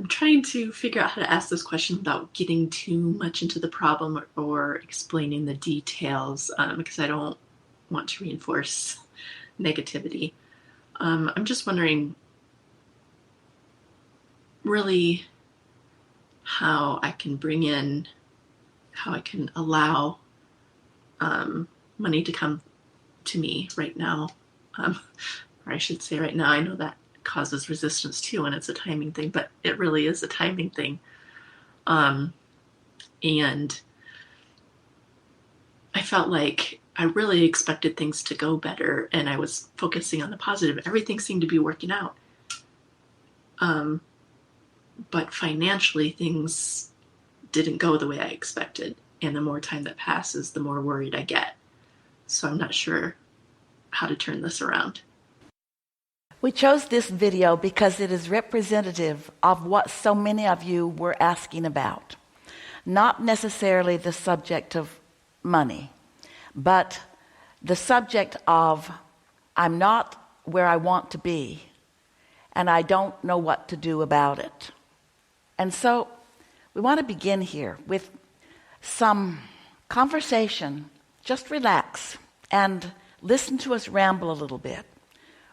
I'm trying to figure out how to ask this question without getting too much into the problem or explaining the details, because I don't want to reinforce negativity. I'm just wondering really how I can allow money to come to me right now. Or I should say right now. I know that causes resistance too, and it's a timing thing, but it really is a timing thing. And I felt like I really expected things to go better, and I was focusing on the positive. Everything seemed to be working out. But financially, things didn't go the way I expected. And the more time that passes, the more worried I get. So I'm not sure how to turn this around. We chose this video because it is representative of what so many of you were asking about. Not necessarily the subject of money, but the subject of I'm not where I want to be, and I don't know what to do about it. And so we want to begin here with some conversation. Just relax and listen to us ramble a little bit.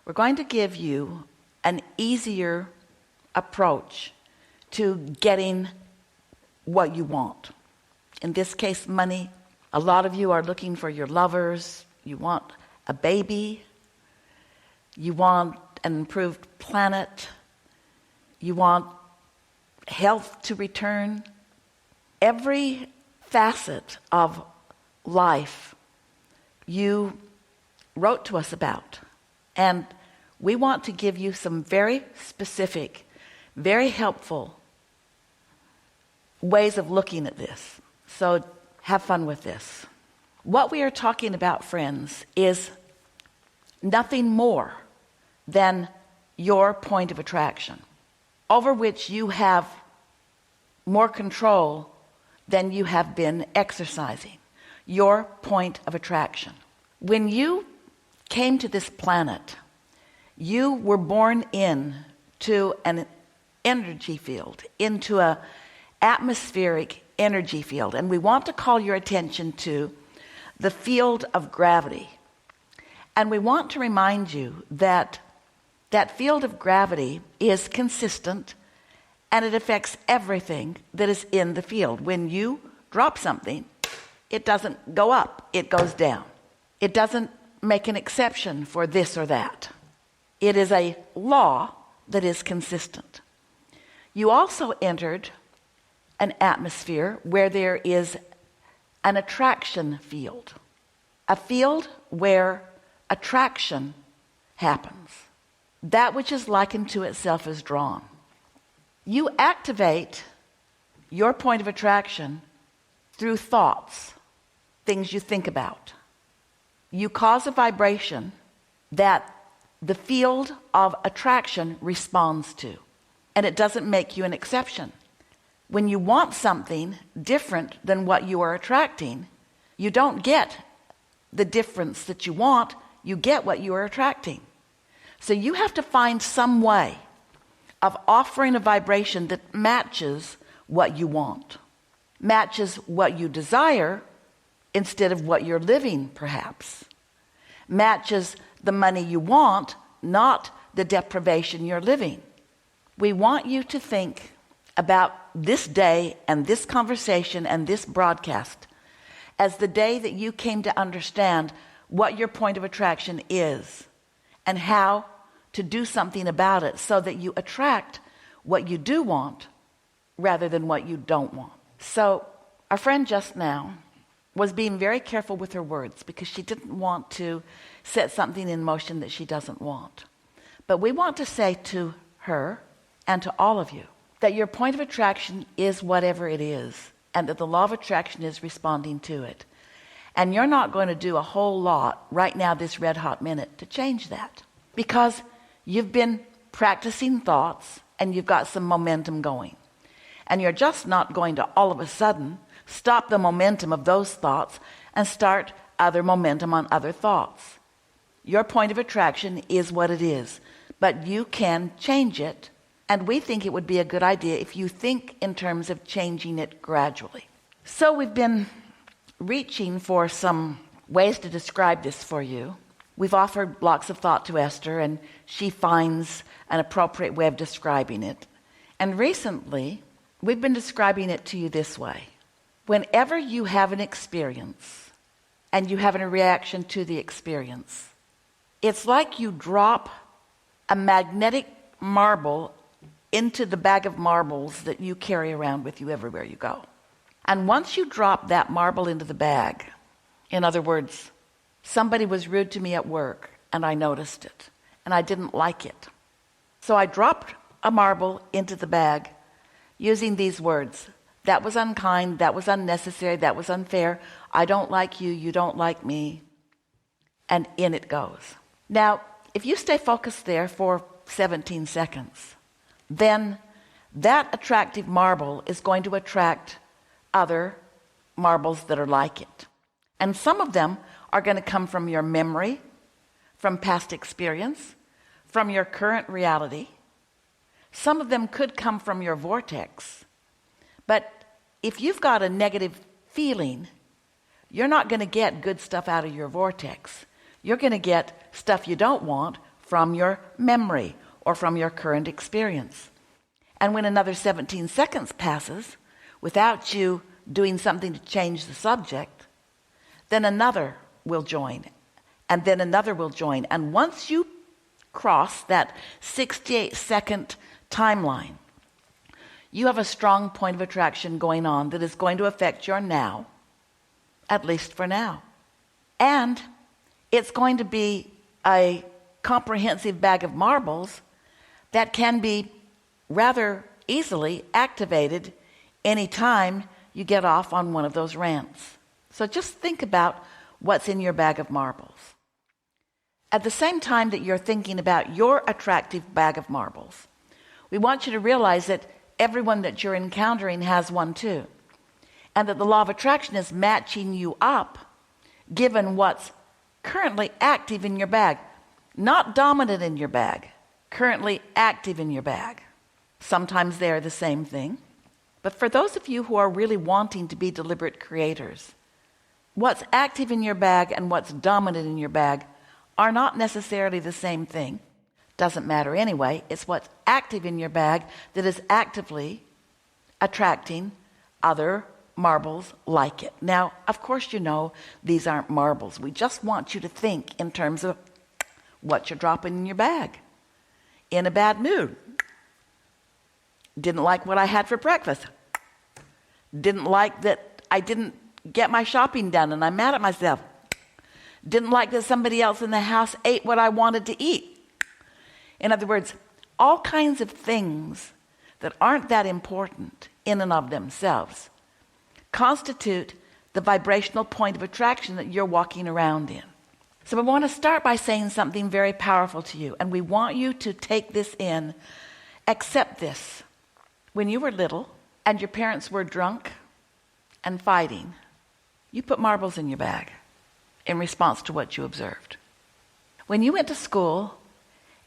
We're going to give you an easier approach to getting what you want. In this case, money. A lot of you are looking for your lovers. You want a baby. You want an improved planet. You want health to return. Every facet of life you wrote to us about. And we want to give you some very specific, very helpful ways of looking at this. So have fun with this. What we are talking about, friends, is nothing more than your point of attraction, over which you have more control than you have been exercising. Your point of attraction. When you came to this planet, you were born into an energy field, into a atmospheric energy field. And we want to call your attention to the field of gravity. And we want to remind you that that field of gravity is consistent, and it affects everything that is in the field. When you drop something, it doesn't go up, it goes down. It doesn't make an exception for this or that. It is a law that is consistent. You also entered an atmosphere where there is an attraction field, a field where attraction happens. That which is likened to itself is drawn. You activate your point of attraction through thoughts, things you think about. You cause a vibration that the field of attraction responds to, and it doesn't make you an exception. When you want something different than what you are attracting, you don't get the difference that you want, you get what you are attracting. So you have to find some way of offering a vibration that matches what you want, matches what you desire instead of what you're living, perhaps, matches the money you want, not the deprivation you're living. We want you to think about this day and this conversation and this broadcast as the day that you came to understand what your point of attraction is and how to do something about it so that you attract what you do want rather than what you don't want. So our friend just now was being very careful with her words because she didn't want to set something in motion that she doesn't want. But we want to say to her and to all of you that your point of attraction is whatever it is, and that the law of attraction is responding to it. And you're not going to do a whole lot right now, this red hot minute, to change that, because you've been practicing thoughts and you've got some momentum going. And you're just not going to all of a sudden stop the momentum of those thoughts and start other momentum on other thoughts. Your point of attraction is what it is, but you can change it And we think it would be a good idea if you think in terms of changing it gradually. So we've been reaching for some ways to describe this for you. We've offered blocks of thought to Esther, and she finds an appropriate way of describing it. And recently, we've been describing it to you this way. Whenever you have an experience and you have a reaction to the experience, it's like you drop a magnetic marble into the bag of marbles that you carry around with you everywhere you go. And once you drop that marble into the bag, in other words, somebody was rude to me at work and I noticed it and I didn't like it. So I dropped a marble into the bag using these words. That was unkind, that was unnecessary, that was unfair. I don't like you, you don't like me. And in it goes. Now, if you stay focused there for 17 seconds, then that attractive marble is going to attract other marbles that are like it. And some of them are going to come from your memory, from past experience, from your current reality. Some of them could come from your vortex. But if you've got a negative feeling, you're not going to get good stuff out of your vortex. You're going to get stuff you don't want from your memory or from your current experience. And when another 17 seconds passes without you doing something to change the subject, then another will join, and then another will join. And once you cross that 68-second timeline, you have a strong point of attraction going on that is going to affect your now, at least for now. And it's going to be a comprehensive bag of marbles that can be rather easily activated anytime you get off on one of those rants. So just think about what's in your bag of marbles. At the same time that you're thinking about your attractive bag of marbles, we want you to realize that everyone that you're encountering has one too, and that the law of attraction is matching you up given what's currently active in your bag, not dominant in your bag, currently active in your bag. Sometimes they're the same thing. But for those of you who are really wanting to be deliberate creators, what's active in your bag and what's dominant in your bag are not necessarily the same thing. Doesn't matter anyway. It's what's active in your bag that is actively attracting other marbles like it. Now, of course, you know these aren't marbles. We just want you to think in terms of what you're dropping in your bag. In a bad mood. Didn't like what I had for breakfast. Didn't like that I didn't get my shopping done and I'm mad at myself. Didn't like that somebody else in the house ate what I wanted to eat. In other words, all kinds of things that aren't that important in and of themselves constitute the vibrational point of attraction that you're walking around in. So we want to start by saying something very powerful to you, and we want you to take this in. Accept this. When you were little and your parents were drunk and fighting, you put marbles in your bag in response to what you observed. When you went to school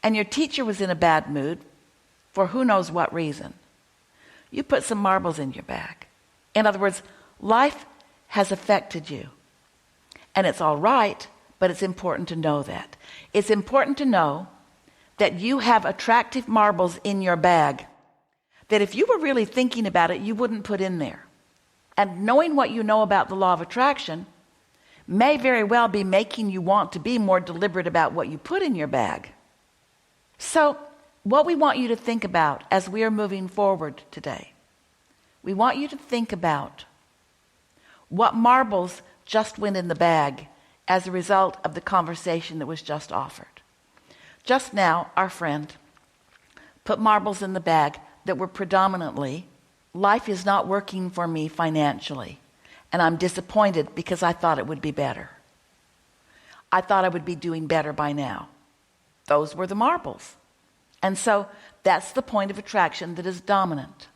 and your teacher was in a bad mood for who knows what reason, you put some marbles in your bag. In other words, life has affected you. And it's all right, but it's important to know that. It's important to know that you have attractive marbles in your bag that if you were really thinking about it, you wouldn't put in there. And knowing what you know about the law of attraction may very well be making you want to be more deliberate about what you put in your bag. So what we want you to think about as we are moving forward today, we want you to think about what marbles just went in the bag as a result of the conversation that was just offered. Just now, our friend put marbles in the bag that were predominantly, life is not working for me financially, and I'm disappointed because I thought it would be better. I thought I would be doing better by now. Those were the marbles. And so that's the point of attraction that is dominant.